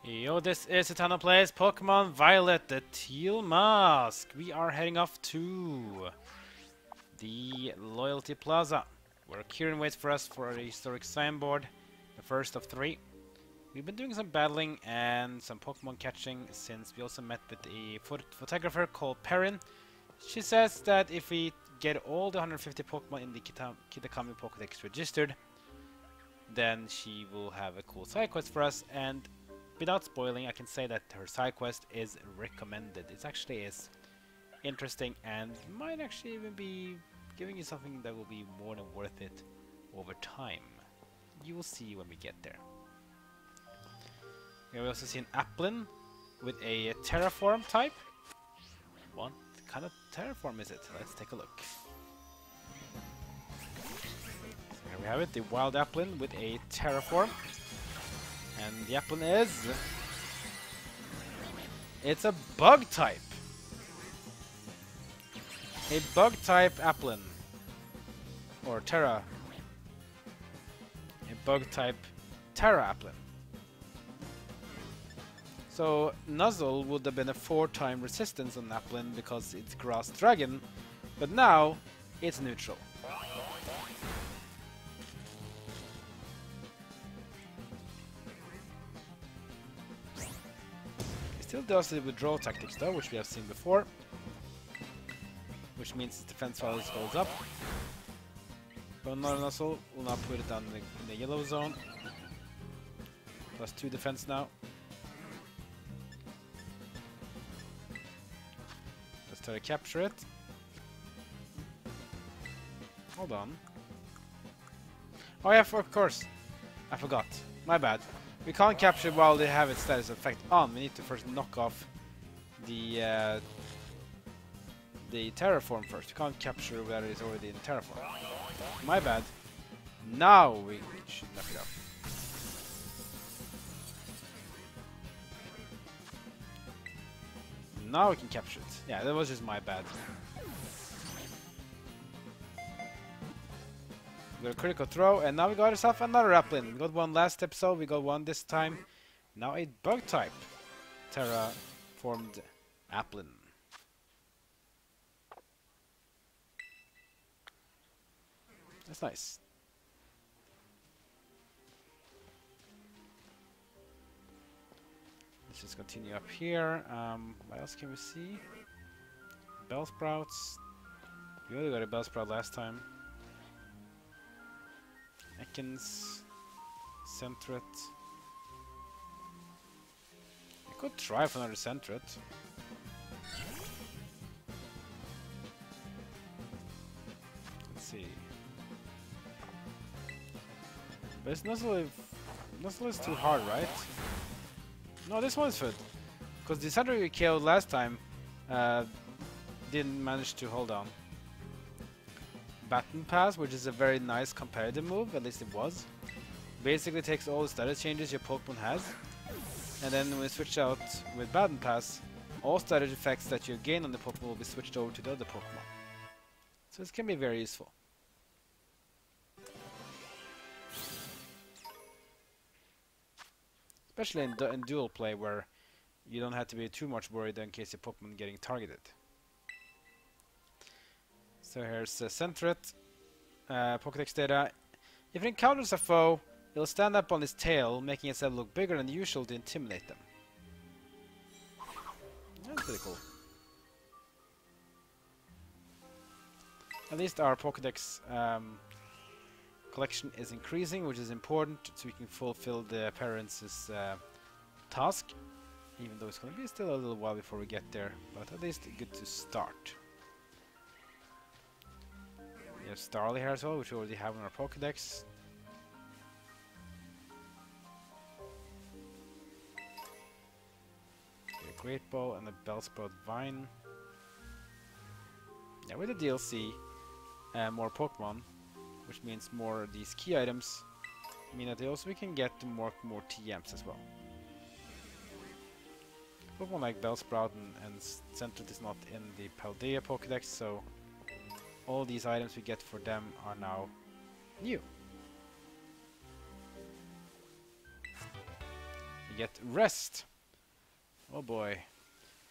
Yo, this is Eternal Plays Pokémon Violet, the Teal Mask. We are heading off to the Loyalty Plaza, where Kieran waits for us for a historic signboard, the first of 3. We've been doing some battling and some Pokemon catching since we also met with a photographer called Perrin. She says that if we get all the 150 Pokemon in the Kitakami Pokédex registered, then she will have a cool side quest for us. And without spoiling, I can say that her side quest is recommended. It actually is interesting and might actually even be giving you something that will be more than worth it over time. You will see when we get there. Here we also see an Applin with a Terraform type. What kind of Terraform is it? Let's take a look. So here we have it, the Wild Applin with a Terraform. And the Applin is... it's a Bug type! A Bug type Applin. Or Terra. A Bug type Terra Applin. So Nuzzle would have been a 4-time resistance on Applin because it's Grass Dragon, but now it's neutral. It still does the withdrawal tactics though, which we have seen before, which means its defense value goes up. But another Nuzzle will now put it down in the yellow zone. Plus 2 defense now. Let's try to capture it. Hold on. Oh yeah, of course. I forgot. My bad. We can't capture while they have its status effect on. We need to first knock off the Terraform first. We can't capture where it's already in Terraform. My bad. Now we should knock it off. Now we can capture it. Yeah, that was just my bad. We got a critical throw, and now we got ourselves another Applin. We got one last episode, we got one this time. Now a Bug type Terra-formed Applin. That's nice. Let's just continue up here. What else can we see? Bellsprouts. We already got a Bellsprout last time. Ekans. Centret. I could try for another Centret. Let's see. But it's Nuzzle is too hard, right? No, this one's good. Because the Centret we killed last time didn't manage to hold on. Baton Pass, which is a very nice competitive move, at least it was. Basically takes all the status changes your Pokemon has. And then when you switch out with Baton Pass, all status effects that you gain on the Pokemon will be switched over to the other Pokemon. So this can be very useful. Especially in dual play, where you don't have to be too much worried in case your Pokemon getting targeted. So here's Centret, Pokédex data. If it encounters a foe, it'll stand up on its tail, making itself look bigger than usual to intimidate them. That's pretty cool. At least our Pokédex collection is increasing, which is important so we can fulfill the parents' task. Even though it's going to be still a little while before we get there, but at least good to start. We have Starly here as well, which we already have on our Pokédex. A Great Ball and a Bellsprout Vine. Yeah, with the DLC, more Pokemon, which means more of these key items, mean that we can get more TMs as well. Pokemon like Bellsprout and Centret is not in the Paldea Pokédex, so all these items we get for them are now new. get Rest. Oh boy.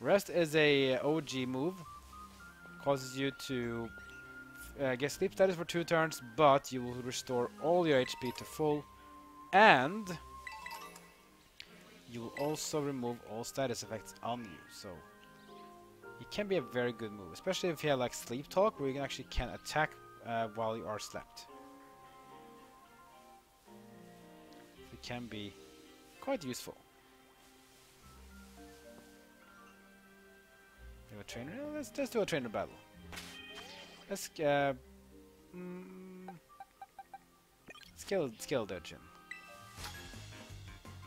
Rest is a OG move. Causes you to get sleep status for 2 turns, but you will restore all your HP to full, and you will also remove all status effects on you. So it can be a very good move, especially if you have like Sleep Talk, where you actually can attack while you are slept. It can be quite useful. Do a trainer? Let's do a trainer battle. Let's skill dungeon.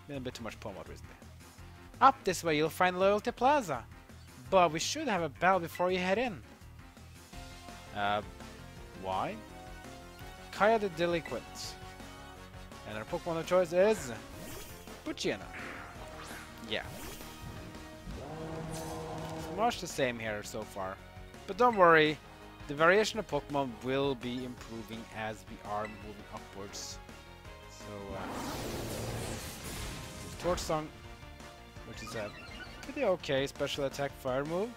Been a bit too much pomade recently. Up this way you'll find Loyalty Plaza, but we should have a battle before you head in. Why? Kaya the Delinquent. And our Pokemon of choice is Puchiana. Yeah. It's much the same here so far. But don't worry, the variation of Pokemon will be improving as we are moving upwards. So, Torch Song, which is a pretty okay special attack fire move,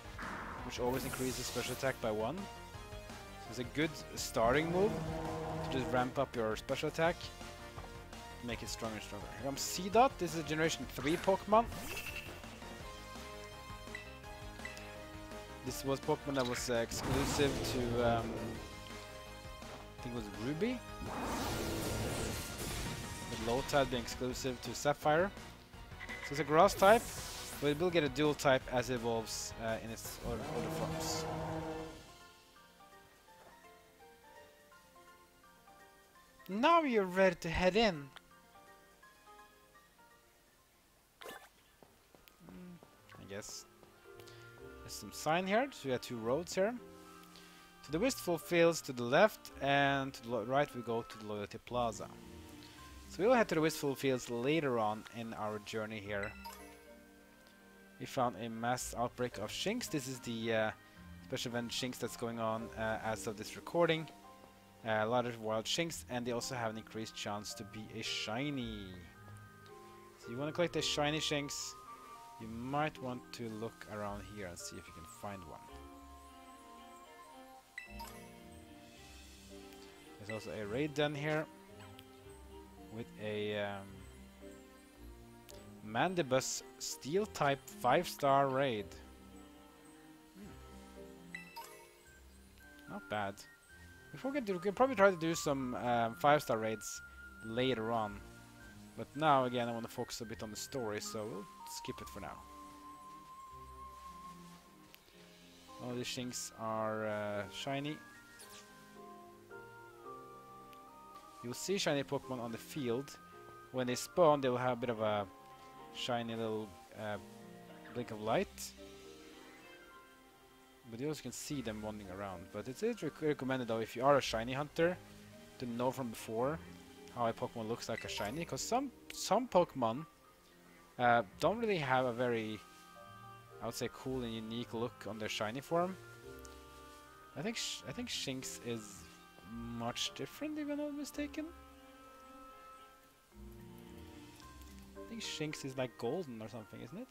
which always increases special attack by 1. So it's a good starting move to just ramp up your special attack, make it stronger and stronger. Here comes Seedot. This is a Generation 3 Pokemon. This was Pokemon that was exclusive to, I think it was Ruby. With Lotad being exclusive to Sapphire. So it's a grass type, but it will get a dual type as it evolves in its other forms. Now you're ready to head in. I guess. There's some sign here, so we have 2 roads here. To the Wistful Fields to the left, and to the right we go to the Loyalty Plaza. So we will head to the Wistful Fields later on in our journey here. We found a mass outbreak of Shinx. This is the special event Shinx that's going on as of this recording. A lot of wild Shinx, and they also have an increased chance to be a shiny. So you want to collect a shiny Shinx, you might want to look around here and see if you can find one. There's also a raid done here with a Mandibus Steel type 5-star raid. Not bad. We can probably try to do some 5-star raids later on, but now again I want to focus a bit on the story, so we'll skip it for now. All these Shinx are shiny. You'll see shiny Pokemon on the field. When they spawn, they will have a bit of a shiny little blink of light. But you also can see them wandering around. But it is recommended though, if you are a shiny hunter, to know from before how a Pokemon looks like a shiny, because some Pokemon don't really have a very, I would say, cool and unique look on their shiny form. I think Shinx is much different, if I'm not mistaken. I think Shinx is like golden or something, isn't it?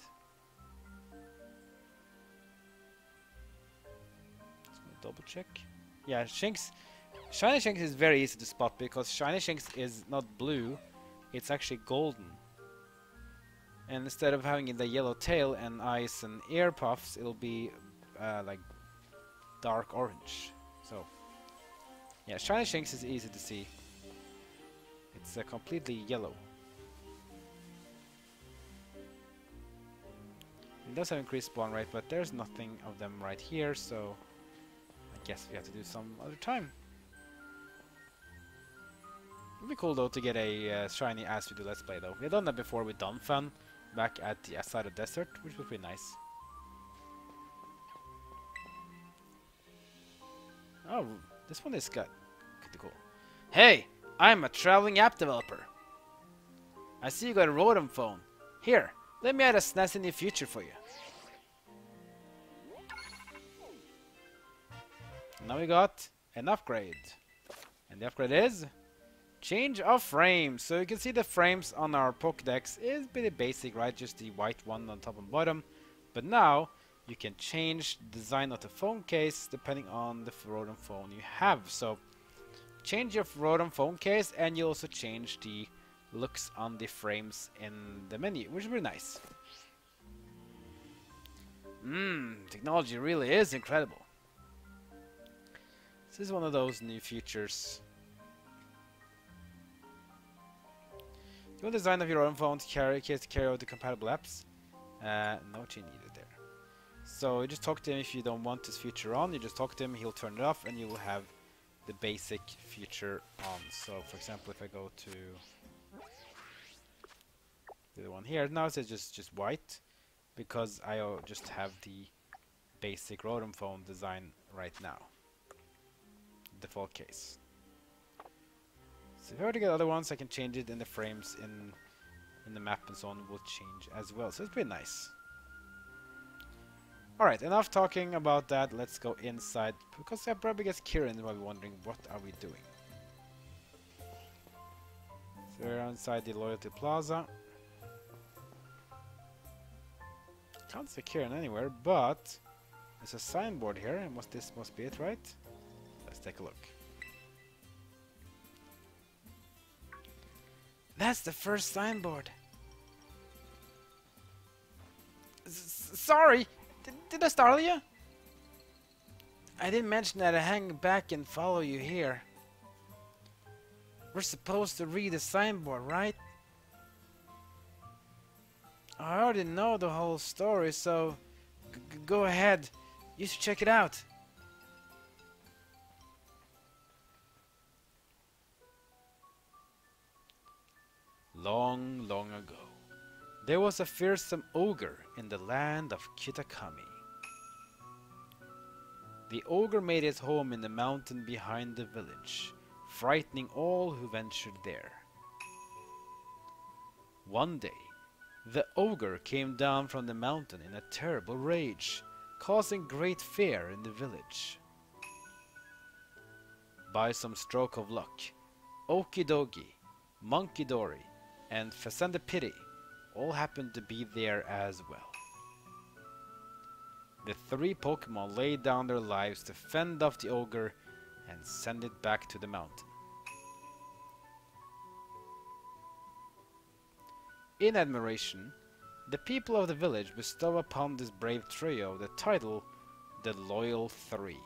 Just gonna double check. Yeah, Shinx. Shiny Shinx is very easy to spot because Shiny Shinx is not blue, it's actually golden. And instead of having the yellow tail and eyes and ear puffs, it'll be like dark orange. So, yeah, Shiny Shinx is easy to see. It's completely yellow. It does have increased spawn rate, but there's nothing of them right here, so I guess we have to do some other time. It would be cool though to get a shiny as we do Let's Play though. We've done that before with Donphan back at the Asada Desert, which was pretty nice. Oh, this one is pretty cool. Hey, I'm a traveling app developer. I see you got a Rotom phone. Here, let me add a SNES in the future for you. Now we got an upgrade. And the upgrade is Change of frames. So you can see the frames on our Pokédex is pretty basic, right? Just the white one on top and bottom. But now you can change the design of the phone case depending on the Rotom phone you have. So change your Rotom phone case, and you also change the looks on the frames in the menu, which is really nice. Technology really is incredible. This is one of those new features. You want the design of your own phone to carry over the compatible apps. No change needed there. So you just talk to him if you don't want this feature on. You just talk to him, he'll turn it off, and you will have the basic feature on. So for example, if I go to the one here, now it says just white, because I just have the basic Rotom phone design right now. Default case. So if I were to get other ones, I can change it in the frames in the map and so on will change as well. So it's pretty nice. Alright, enough talking about that. Let's go inside, because I probably guess Kieran will be wondering what are we doing. So we're inside the Loyalty Plaza. Can't see Kieran anywhere, but there's a signboard here, and this must be it, right? Let's take a look. That's the first signboard. Sorry, did I startle you? I didn't mention that I hang back and follow you here. We're supposed to read the signboard, right? I already know the whole story, so go ahead. You should check it out. Long, long ago, there was a fearsome ogre in the land of Kitakami. The ogre made his home in the mountain behind the village, frightening all who ventured there. One day, the ogre came down from the mountain in a terrible rage, causing great fear in the village. By some stroke of luck, Okidogi, Monkey Dory, and Pity all happened to be there as well. The three Pokemon laid down their lives to fend off the ogre and send it back to the mountain. In admiration, the people of the village bestow upon this brave trio the title the Loyal Three.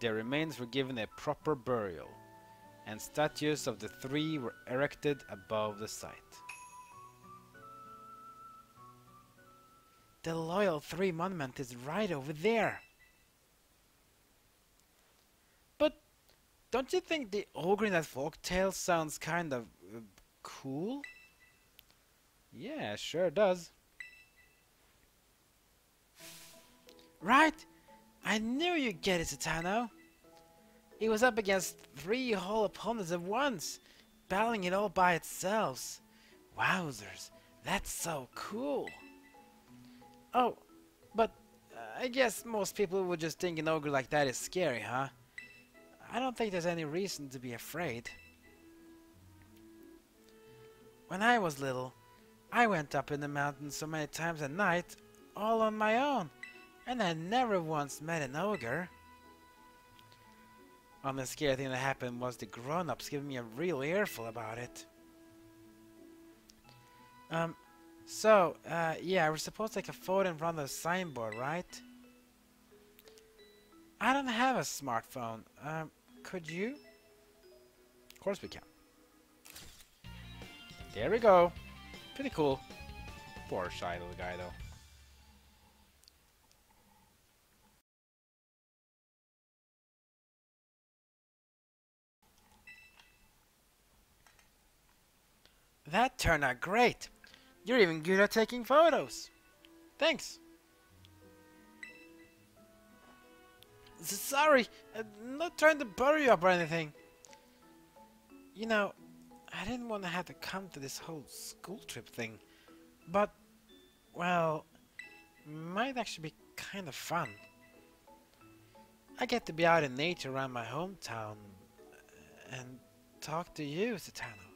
Their remains were given a proper burial, and statues of the three were erected above the site. The Loyal Three monument is right over there. But don't you think the ogre in that folktale sounds kind of cool? Yeah, sure does. Right? I knew you'd get it, Satano. He was up against three whole opponents at once, battling it all by itself. Wowzers, that's so cool. Oh, but I guess most people would just think an ogre like that is scary, huh? I don't think there's any reason to be afraid. When I was little, I went up in the mountains so many times at night, all on my own, and I never once met an ogre. Only scary thing that happened was the grown-ups giving me a real earful about it. Yeah, we're supposed to take a photo in front of the signboard, right? I don't have a smartphone. Could you? Of course we can. There we go. Pretty cool. Poor shy little guy, though. That turned out great. You're even good at taking photos. Thanks. Sorry, I'm not trying to bury you up or anything. You know, I didn't want to have to come to this whole school trip thing. But, well, might actually be kind of fun. I get to be out in nature around my hometown and talk to you, Zatanna.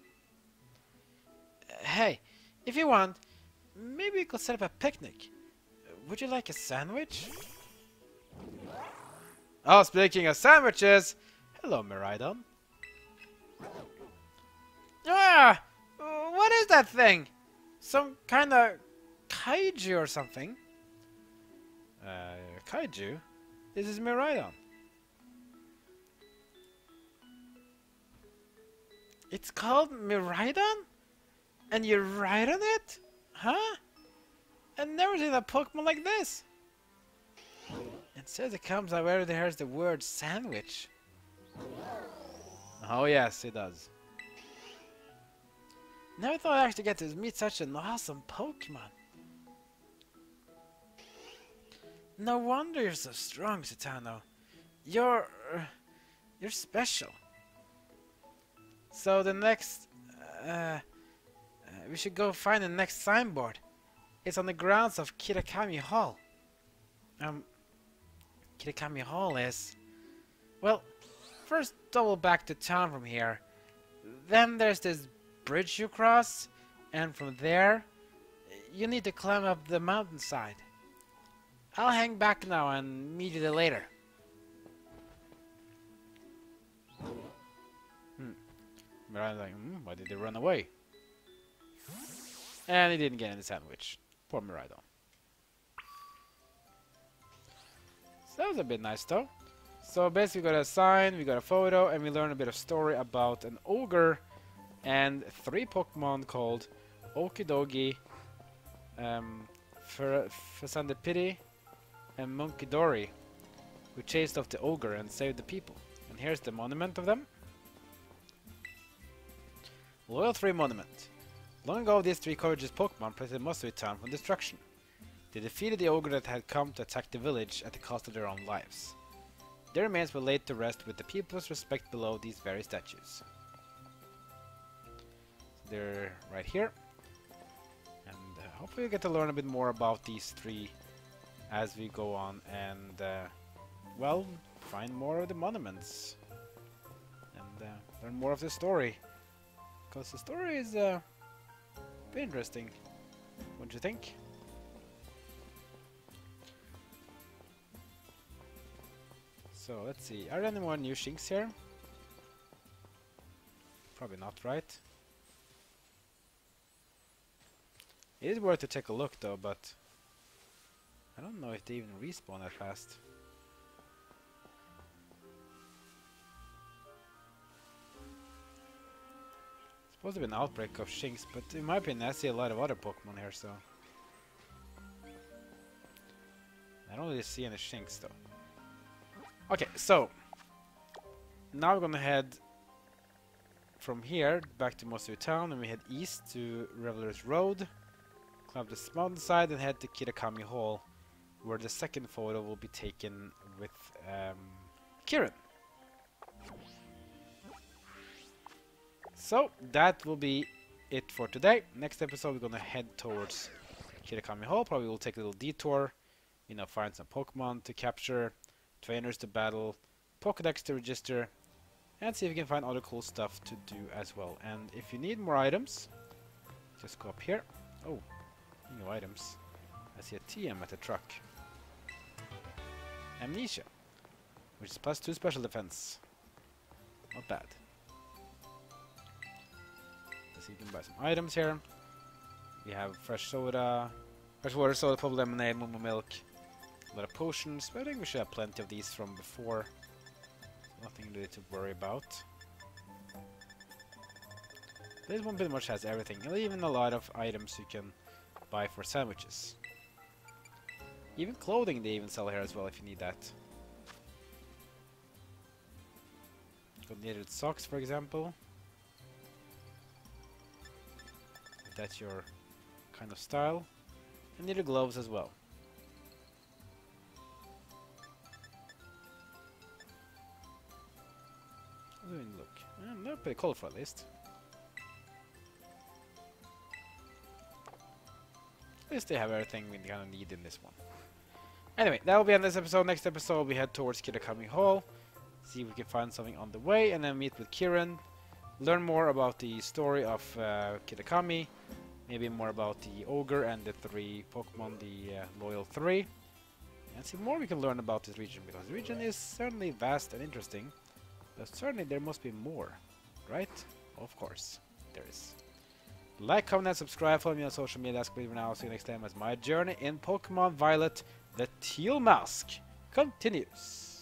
Hey, if you want, maybe we could set up a picnic. Would you like a sandwich? Oh, speaking of sandwiches, hello, Miraidon. Ah! What is that thing? Some kind of kaiju or something? Kaiju? This is Miraidon. It's called Miraidon? And you ride on it? Huh? I've never seen a Pokemon like this. It says it comes out where there's the word sandwich. Oh yes, it does. Never thought I'd actually get to meet such an awesome Pokemon. No wonder you're so strong, Zatanna. You're special. So the next, we should go find the next signboard. It's on the grounds of Kirakami Hall. Kirakami Hall is... Well, first double back to town from here. Then there's this bridge you cross, and from there, you need to climb up the mountainside. I'll hang back now and meet you there later. Miraidon's like, why did they run away? And he didn't get any sandwich. Poor Miraidon. So that was a bit nice though. So basically we got a sign, we got a photo, and we learned a bit of story about an ogre and 3 Pokemon called Okidogi, Fasandipiti, and Munkidori, who chased off the ogre and saved the people. And here's the monument of them. Loyal 3 Monument. Long ago, these 3 courageous Pokemon protected most of the town from destruction. They defeated the ogre that had come to attack the village at the cost of their own lives. Their remains were laid to rest with the people's respect below these very statues. So they're right here. And hopefully we get to learn a bit more about these 3 as we go on and, well, find more of the monuments. And learn more of the story. Because the story is pretty interesting, wouldn't you think? So let's see, are there any more new Shinx here? Probably not, right? It is worth to take a look though, but I don't know if they even respawn that fast. Supposed to be an outbreak of Shinx, but in my opinion I see a lot of other Pokemon here, so I don't really see any Shinx though. Okay, so now we're gonna head from here back to Mosu Town, and we head east to Revelers Road, climb this mountainside, and head to Kirakami Hall, where the second photo will be taken with Kieran. So that will be it for today. Next episode we're gonna head towards Kirakami Hall. Probably we'll take a little detour, you know, find some Pokemon to capture, trainers to battle, Pokédex to register, and see if we can find other cool stuff to do as well. And if you need more items, just go up here. Oh, new items. I see a TM at the truck. Amnesia, which is +2 special defense. Not bad. So you can buy some items here. We have fresh soda, fresh water soda, purple lemonade, mumu milk, a lot of potions, but I think we should have plenty of these from before. Nothing really to worry about. This one pretty much has everything, and even a lot of items you can buy for sandwiches. Even clothing they even sell here as well if you need that. Got knitted socks, for example. If that's your kind of style. And knitted gloves as well. How do they look? They're pretty colorful at least. At least they have everything we kind of need in this one. Anyway, that will be on this episode. Next episode, we head towards Kitakami Hall, see if we can find something on the way, and then meet with Kieran, learn more about the story of Kitakami, maybe more about the ogre and the 3 Pokemon, the loyal 3, and see more we can learn about this region, because the region is certainly vast and interesting, but certainly there must be more, right? Of course, there is. Like, comment, and subscribe. Follow me on social media. That's great for now. See you next time as my journey in Pokemon Violet, the Teal Mask continues.